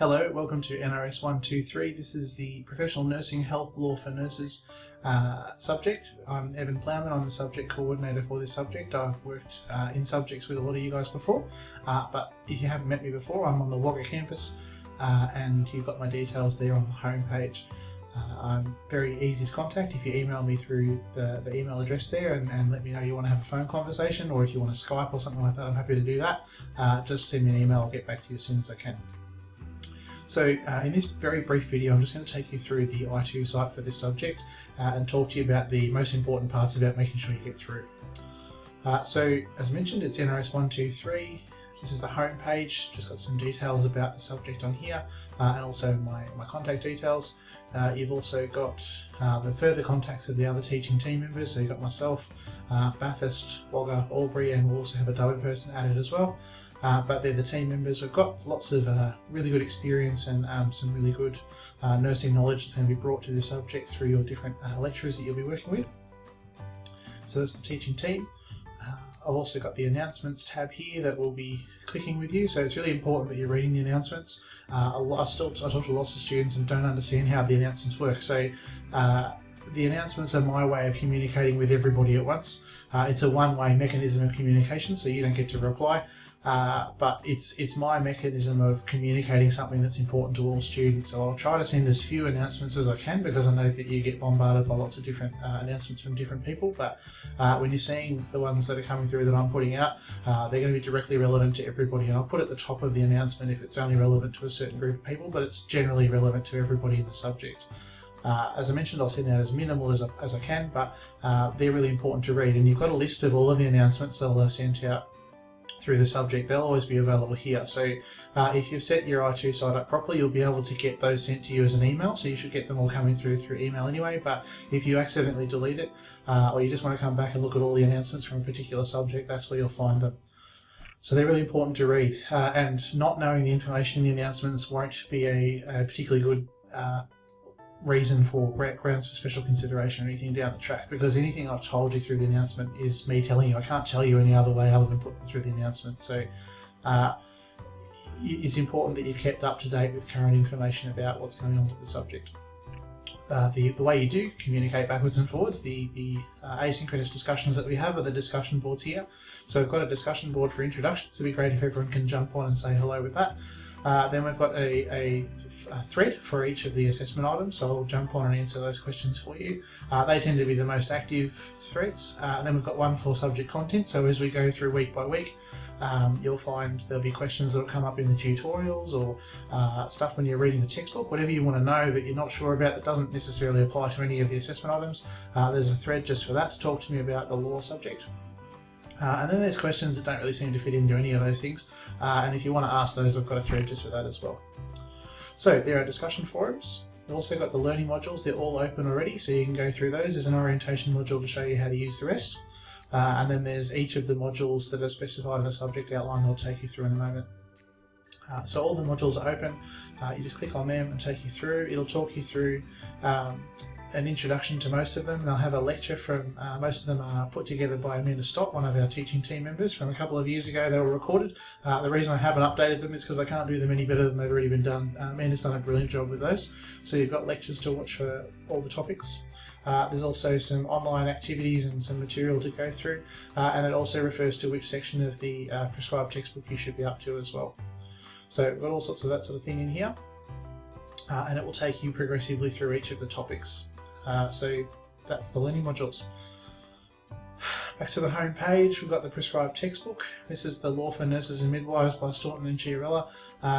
Hello, welcome to NRS 123. This is the Professional Nursing Health Law for Nurses subject. I'm Evan Plowman, I'm the subject coordinator for this subject. I've worked in subjects with a lot of you guys before, but if you haven't met me before, I'm on the Wagga campus and you've got my details there on the home page. I'm very easy to contact. If you email me through the email address there and let me know you want to have a phone conversation, or if you want to Skype or something like that, I'm happy to do that. Just send me an email, I'll get back to you as soon as I can. So in this very brief video, I'm just going to take you through the I2 site for this subject and talk to you about the most important parts about making sure you get through. So as mentioned, it's NRS 123. This is the home page, just got some details about the subject on here and also my contact details. You've also got the further contacts of the other teaching team members, so you've got myself, Bathurst, Wagga, Albury, and we'll also have a Darwin person added as well. But they're the team members. We've got lots of really good experience and some really good nursing knowledge that's going to be brought to this subject through your different lecturers that you'll be working with. So that's the teaching team. I've also got the announcements tab here that we'll be clicking with you, so it's really important that you're reading the announcements. I talk to lots of students and don't understand how the announcements work, so the announcements are my way of communicating with everybody at once. It's a one-way mechanism of communication, so you don't get to reply. But it's my mechanism of communicating something that's important to all students. So I'll try to send as few announcements as I can, because I know that you get bombarded by lots of different announcements from different people. But when you're seeing the ones that are coming through that I'm putting out, they're going to be directly relevant to everybody. And I'll put at the top of the announcement if it's only relevant to a certain group of people, but it's generally relevant to everybody in the subject. As I mentioned, I'll send out as minimal as I can, but they're really important to read. And you've got a list of all of the announcements that I'll have sent out through the subject. They'll always be available here. So if you've set your I2 site up properly, you'll be able to get those sent to you as an email. So you should get them all coming through email anyway. But if you accidentally delete it, or you just want to come back and look at all the announcements from a particular subject, that's where you'll find them. So they're really important to read. And not knowing the information in the announcements won't be a particularly good reason for grounds for special consideration or anything down the track, because anything I've told you through the announcement is me telling you. I can't tell you any other way other than put them through the announcement. So it's important that you're kept up to date with current information about what's going on with the subject. The way you do communicate backwards and forwards, the asynchronous discussions that we have are the discussion boards here. So we've got a discussion board for introductions. It'd be great if everyone can jump on and say hello with that. Then we've got a thread for each of the assessment items, so I'll jump on and answer those questions for you. They tend to be the most active threads. And then we've got one for subject content, so as we go through week by week, you'll find there'll be questions that will come up in the tutorials or stuff when you're reading the textbook. Whatever you want to know that you're not sure about that doesn't necessarily apply to any of the assessment items, there's a thread just for that to talk to me about the law subject. And then there's questions that don't really seem to fit into any of those things, and if you want to ask those, I've got a thread just for that as well. So there are discussion forums. We've also got the learning modules. They're all open already, so you can go through those. There's an orientation module to show you how to use the rest, and then there's each of the modules that are specified in the subject outline I'll take you through in a moment. So all the modules are open. You just click on them and take you through. It'll talk you through an introduction to most of them, and I'll have a lecture from most of them are put together by Amanda Stott, one of our teaching team members from a couple of years ago. They were recorded. The reason I haven't updated them is because I can't do them any better than they've already been done. Amanda's done a brilliant job with those. So you've got lectures to watch for all the topics. There's also some online activities and some material to go through, and it also refers to which section of the prescribed textbook you should be up to as well. So we've got all sorts of that sort of thing in here, and it will take you progressively through each of the topics. So that's the learning modules. Back to the home page, we've got the prescribed textbook. This is the Law for Nurses and Midwives by Staunton and Chiarella.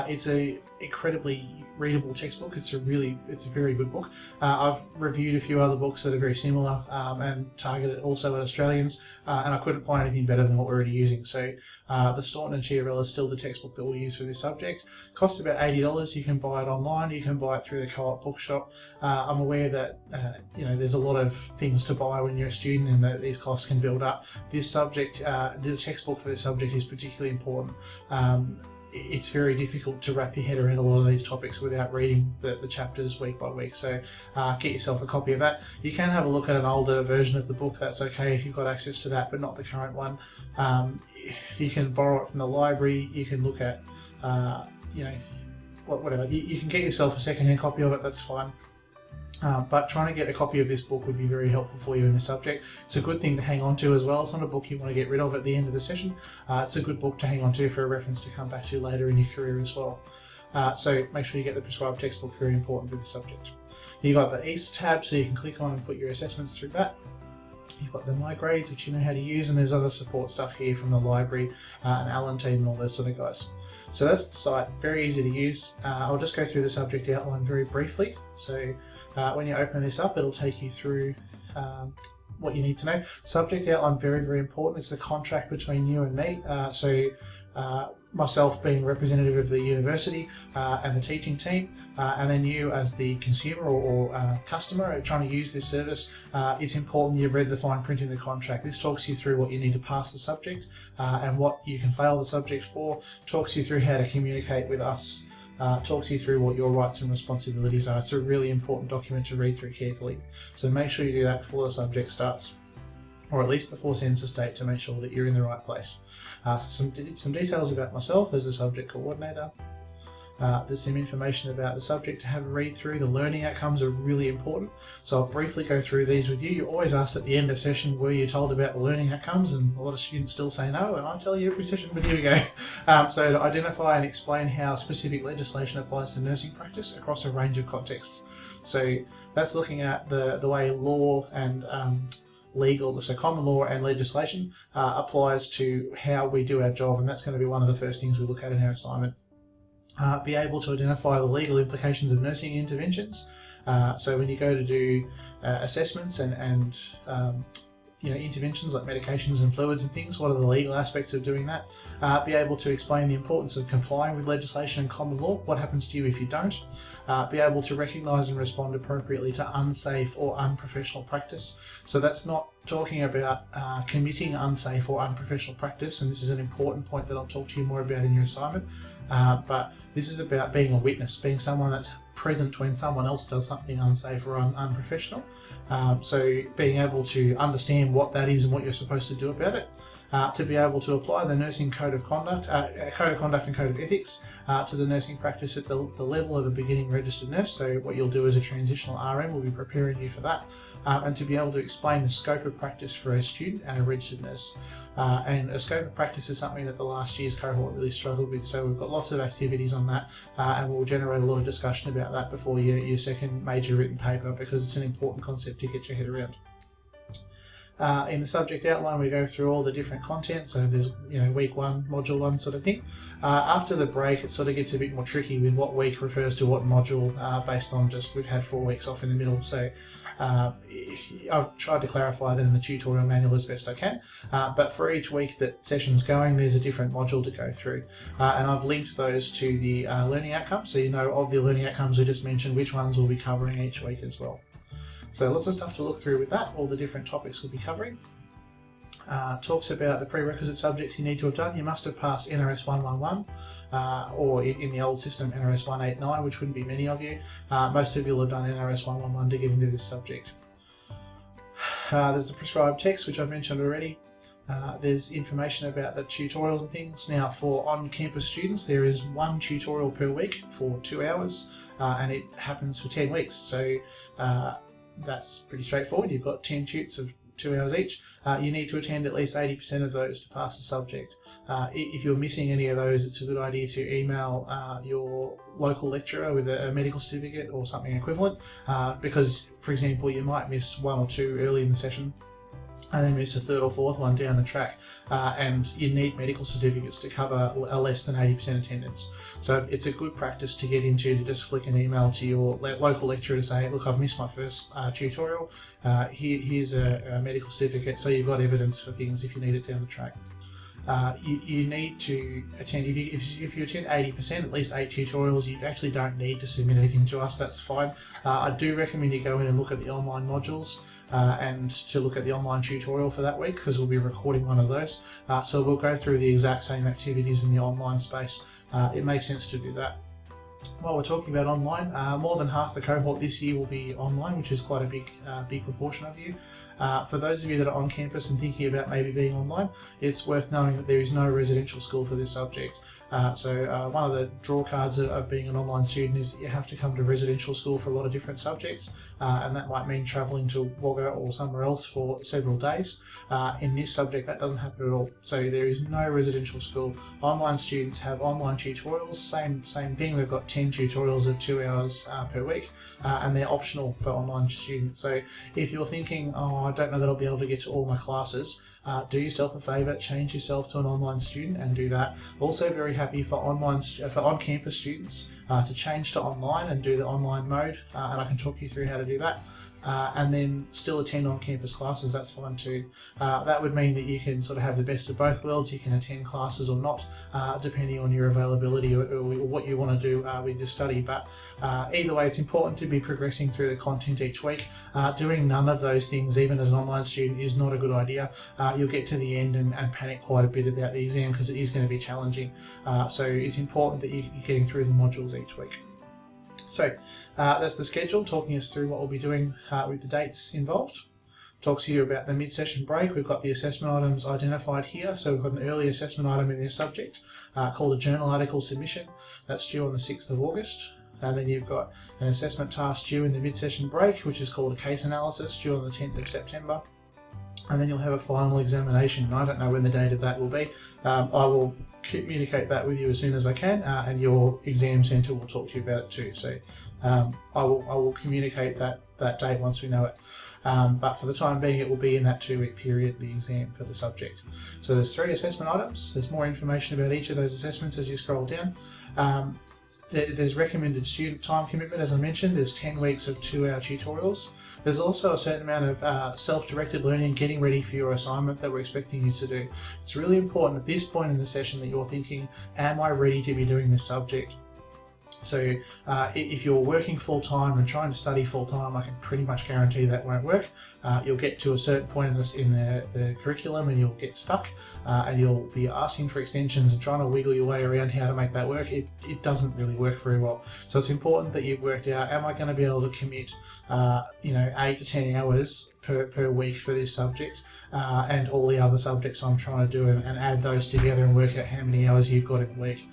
It's a incredibly readable textbook. It's a very good book. I've reviewed a few other books that are very similar and targeted also at Australians, and I couldn't find anything better than what we're already using. So the Staunton and Chiarella is still the textbook that we'll use for this subject. Costs about $80. You can buy it online. You can buy it through the Co-op bookshop. I'm aware that there's a lot of things to buy when you're a student, and that these costs can build up. This subject, the textbook for this subject is particularly important. It's very difficult to wrap your head around a lot of these topics without reading the chapters week by week, so get yourself a copy of that. You can have a look at an older version of the book, that's okay if you've got access to that, but not the current one. You can borrow it from the library. You can look at whatever. You can get yourself a second-hand copy of it, that's fine. But trying to get a copy of this book would be very helpful for you in this subject. It's a good thing to hang on to as well. It's not a book you want to get rid of at the end of the session. It's a good book to hang on to for a reference to come back to later in your career as well. So make sure you get the prescribed textbook, very important with the subject. You've got the East tab, so you can click on and put your assessments through that. You've got the My Grades, which you know how to use, and there's other support stuff here from the library and Alan team and all those sort of guys. So that's the site, very easy to use. I'll just go through the subject outline very briefly. So when you open this up, it'll take you through what you need to know. Subject outline, very, very important. It's the contract between you and me. Myself being representative of the university and the teaching team, and then you as the consumer or customer trying to use this service, it's important you've read the fine print in the contract. This talks you through what you need to pass the subject and what you can fail the subject for, talks you through how to communicate with us, talks you through what your rights and responsibilities are. It's a really important document to read through carefully. So make sure you do that before the subject starts, or at least before census date, to make sure that you're in the right place. Some details about myself as a subject coordinator. There's some information about the subject to have a read through. The learning outcomes are really important, so I'll briefly go through these with you. You're always asked at the end of session, were you told about the learning outcomes? And a lot of students still say no, and I tell you every session, but here we go. So to identify and explain how specific legislation applies to nursing practice across a range of contexts. So that's looking at the way law and legal, so common law and legislation applies to how we do our job, and that's going to be one of the first things we look at in our assignment. Be able to identify the legal implications of nursing interventions. So when you go to do assessments and interventions like medications and fluids and things, what are the legal aspects of doing that? Be able to explain the importance of complying with legislation and common law, what happens to you if you don't. Be able to recognise and respond appropriately to unsafe or unprofessional practice. So that's not talking about committing unsafe or unprofessional practice, and this is an important point that I'll talk to you more about in your assignment, but this is about being a witness, being someone that's present when someone else does something unsafe or unprofessional. So being able to understand what that is and what you're supposed to do about it. To be able to apply the nursing code of conduct and code of ethics to the nursing practice at the level of a beginning registered nurse. So what you'll do as a transitional RM will be preparing you for that, and to be able to explain the scope of practice for a student and a registered nurse. And a scope of practice is something that the last year's cohort really struggled with, so we've got lots of activities on that, and we'll generate a lot of discussion about that before your second major written paper, because it's an important concept to get your head around. In the subject outline, we go through all the different content, so there's week 1, module 1 sort of thing. After the break, it sort of gets a bit more tricky with what week refers to what module, based on just we've had 4 weeks off in the middle. So I've tried to clarify that in the tutorial manual as best I can, but for each week that session's going, there's a different module to go through, and I've linked those to the learning outcomes, so you know of the learning outcomes we just mentioned which ones we'll be covering each week as well. So lots of stuff to look through with that, all the different topics we'll be covering. Talks about the prerequisite subjects you need to have done. You must have passed NRS 111, or in the old system NRS 189, which wouldn't be many of you. Most of you will have done NRS 111 to get into this subject. There's the prescribed text, which I've mentioned already. There's information about the tutorials and things. Now, for on-campus students, there is 1 tutorial per week for 2 hours, and it happens for 10 weeks. So that's pretty straightforward. You've got 10 tutes of 2 hours each. You need to attend at least 80% of those to pass the subject. If you're missing any of those, it's a good idea to email your local lecturer with a medical certificate or something equivalent, because, for example, you might miss 1 or 2 early in the session and then miss a 3rd or 4th one down the track, and you need medical certificates to cover a less than 80% attendance. So it's a good practice to get into, to just flick an email to your local lecturer to say, look, I've missed my first tutorial, here's a medical certificate, so you've got evidence for things if you need it down the track. You need to attend, if you attend 80%, at least 8 tutorials, you actually don't need to submit anything to us, that's fine. I do recommend you go in and look at the online modules, and to look at the online tutorial for that week, because we'll be recording one of those. So we'll go through the exact same activities in the online space. It makes sense to do that. While we're talking about online, more than half the cohort this year will be online, which is quite a big proportion of you. For those of you that are on campus and thinking about maybe being online, it's worth knowing that there is no residential school for this subject. One of the draw cards of being an online student is that you have to come to residential school for a lot of different subjects, and that might mean travelling to Wagga or somewhere else for several days. In this subject, that doesn't happen at all. So there is no residential school. Online students have online tutorials, same thing. We've got 10 tutorials of 2 hours per week, and they're optional for online students. So if you're thinking, oh, I don't know that I'll be able to get to all my classes, do yourself a favour, change yourself to an online student and do that. Also very happy for on-campus students to change to online and do the online mode, and I can talk you through how to do that. And then still attend on-campus classes, that's fine too. That would mean that you can sort of have the best of both worlds. You can attend classes or not, depending on your availability or what you want to do with your study. But either way, it's important to be progressing through the content each week. Doing none of those things, even as an online student, is not a good idea. You'll get to the end and panic quite a bit about the exam because it is going to be challenging. So it's important that you're getting through the modules each week. So that's the schedule, talking us through what we'll be doing with the dates involved. Talks to you about the mid-session break. We've got the assessment items identified here. So we've got an early assessment item in this subject called a journal article submission. That's due on the 6th of August. And then you've got an assessment task due in the mid-session break, which is called a case analysis, due on the 10th of September. And then you'll have a final examination. I don't know when the date of that will be. I will communicate that with you as soon as I can, and your exam centre will talk to you about it too. So I will communicate that date once we know it. But for the time being, it will be in that 2-week period, the exam for the subject. So there's 3 assessment items. There's more information about each of those assessments as you scroll down. There's recommended student time commitment, as I mentioned. There's 10 weeks of 2-hour tutorials. There's also a certain amount of self-directed learning, getting ready for your assignment that we're expecting you to do. It's really important at this point in the session that you're thinking, am I ready to be doing this subject? So if you're working full-time and trying to study full-time, I can pretty much guarantee that won't work. You'll get to a certain point in the curriculum and you'll get stuck, and you'll be asking for extensions and trying to wiggle your way around how to make that work. It doesn't really work very well. So it's important that you've worked out, am I going to be able to commit 8 to 10 hours per week for this subject and all the other subjects I'm trying to do, and add those together and work out how many hours you've got in a week.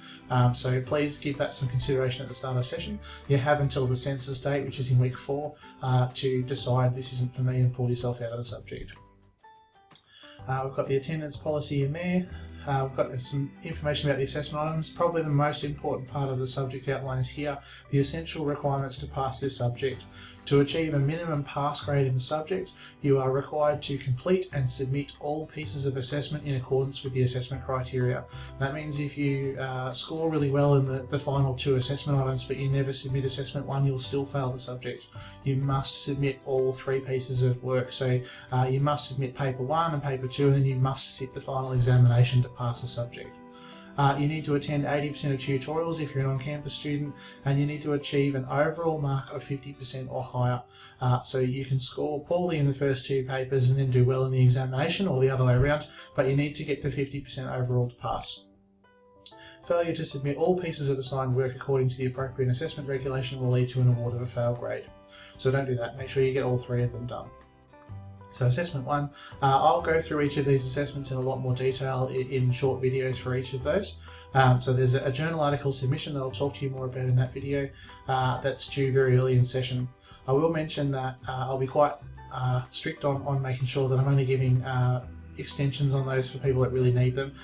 So please give that some consideration at the start of the session. You have until the census date, which is in week 4, to decide this isn't for me and pull yourself out of the subject. We've got the attendance policy in there. We've got some information about the assessment items. Probably the most important part of the subject outline is here, the essential requirements to pass this subject. To achieve a minimum pass grade in the subject, you are required to complete and submit all pieces of assessment in accordance with the assessment criteria. That means if you score really well in the final 2 assessment items, but you never submit assessment 1, you'll still fail the subject. You must submit all 3 pieces of work. So you must submit paper 1 and paper 2, and then you must sit the final examination to pass the subject. You need to attend 80% of tutorials if you're an on-campus student, and you need to achieve an overall mark of 50% or higher. So you can score poorly in the first 2 papers and then do well in the examination, or the other way around, but you need to get to 50% overall to pass. Failure to submit all pieces of assigned work according to the appropriate assessment regulation will lead to an award of a fail grade. So don't do that, make sure you get all 3 of them done. So assessment 1, I'll go through each of these assessments in a lot more detail in short videos for each of those. So there's a journal article submission that I'll talk to you more about in that video that's due very early in session. I will mention that I'll be quite strict on making sure that I'm only giving extensions on those for people that really need them.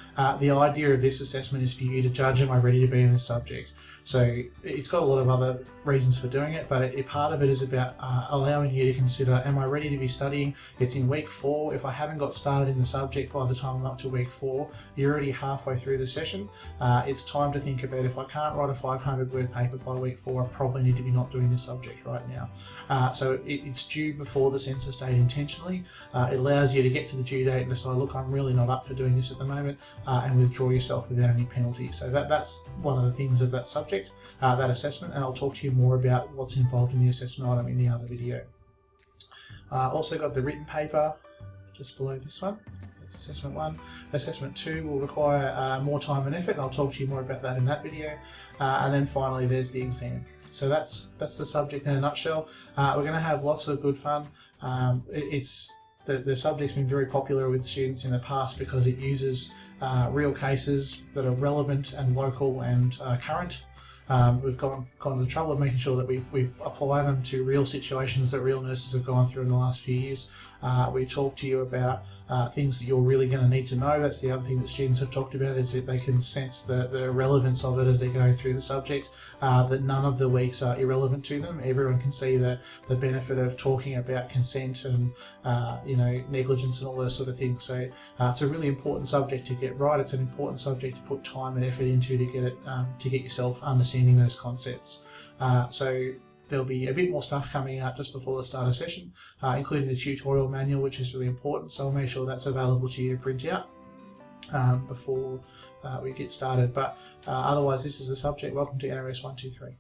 The idea of this assessment is for you to judge, am I ready to be in this subject? So it's got a lot of other reasons for doing it, but part of it is about allowing you to consider, am I ready to be studying? It's in week 4. If I haven't got started in the subject by the time I'm up to week 4, you're already halfway through the session. It's time to think about, if I can't write a 500-word paper by week 4, I probably need to be not doing this subject right now. So it's due before the census date intentionally. It allows you to get to the due date and decide, look, I'm really not up for doing this at the moment, and withdraw yourself without any penalty. So that's one of the things of that subject. That assessment, and I'll talk to you more about what's involved in the assessment item in the other video. Also got the written paper just below this one. That's assessment 1. Assessment 2 will require more time and effort, and I'll talk to you more about that in that video. And then finally there's the exam. So that's the subject in a nutshell. We're going to have lots of good fun. It's the subject's been very popular with students in the past because it uses real cases that are relevant and local and current. We've gone to the trouble of making sure that we apply them to real situations that real nurses have gone through in the last few years. We talk to you about things that you're really going to need to know. That's the other thing that students have talked about, is that they can sense the relevance of it as they're going through the subject, that none of the weeks are irrelevant to them. Everyone can see the benefit of talking about consent and negligence and all those sort of things. So it's a really important subject to get right. It's an important subject to put time and effort into to get it to get yourself understanding those concepts. So there'll be a bit more stuff coming out just before the start of session, including the tutorial manual, which is really important. So I'll make sure that's available to you to print out before we get started. But otherwise, this is the subject. Welcome to NRS 123.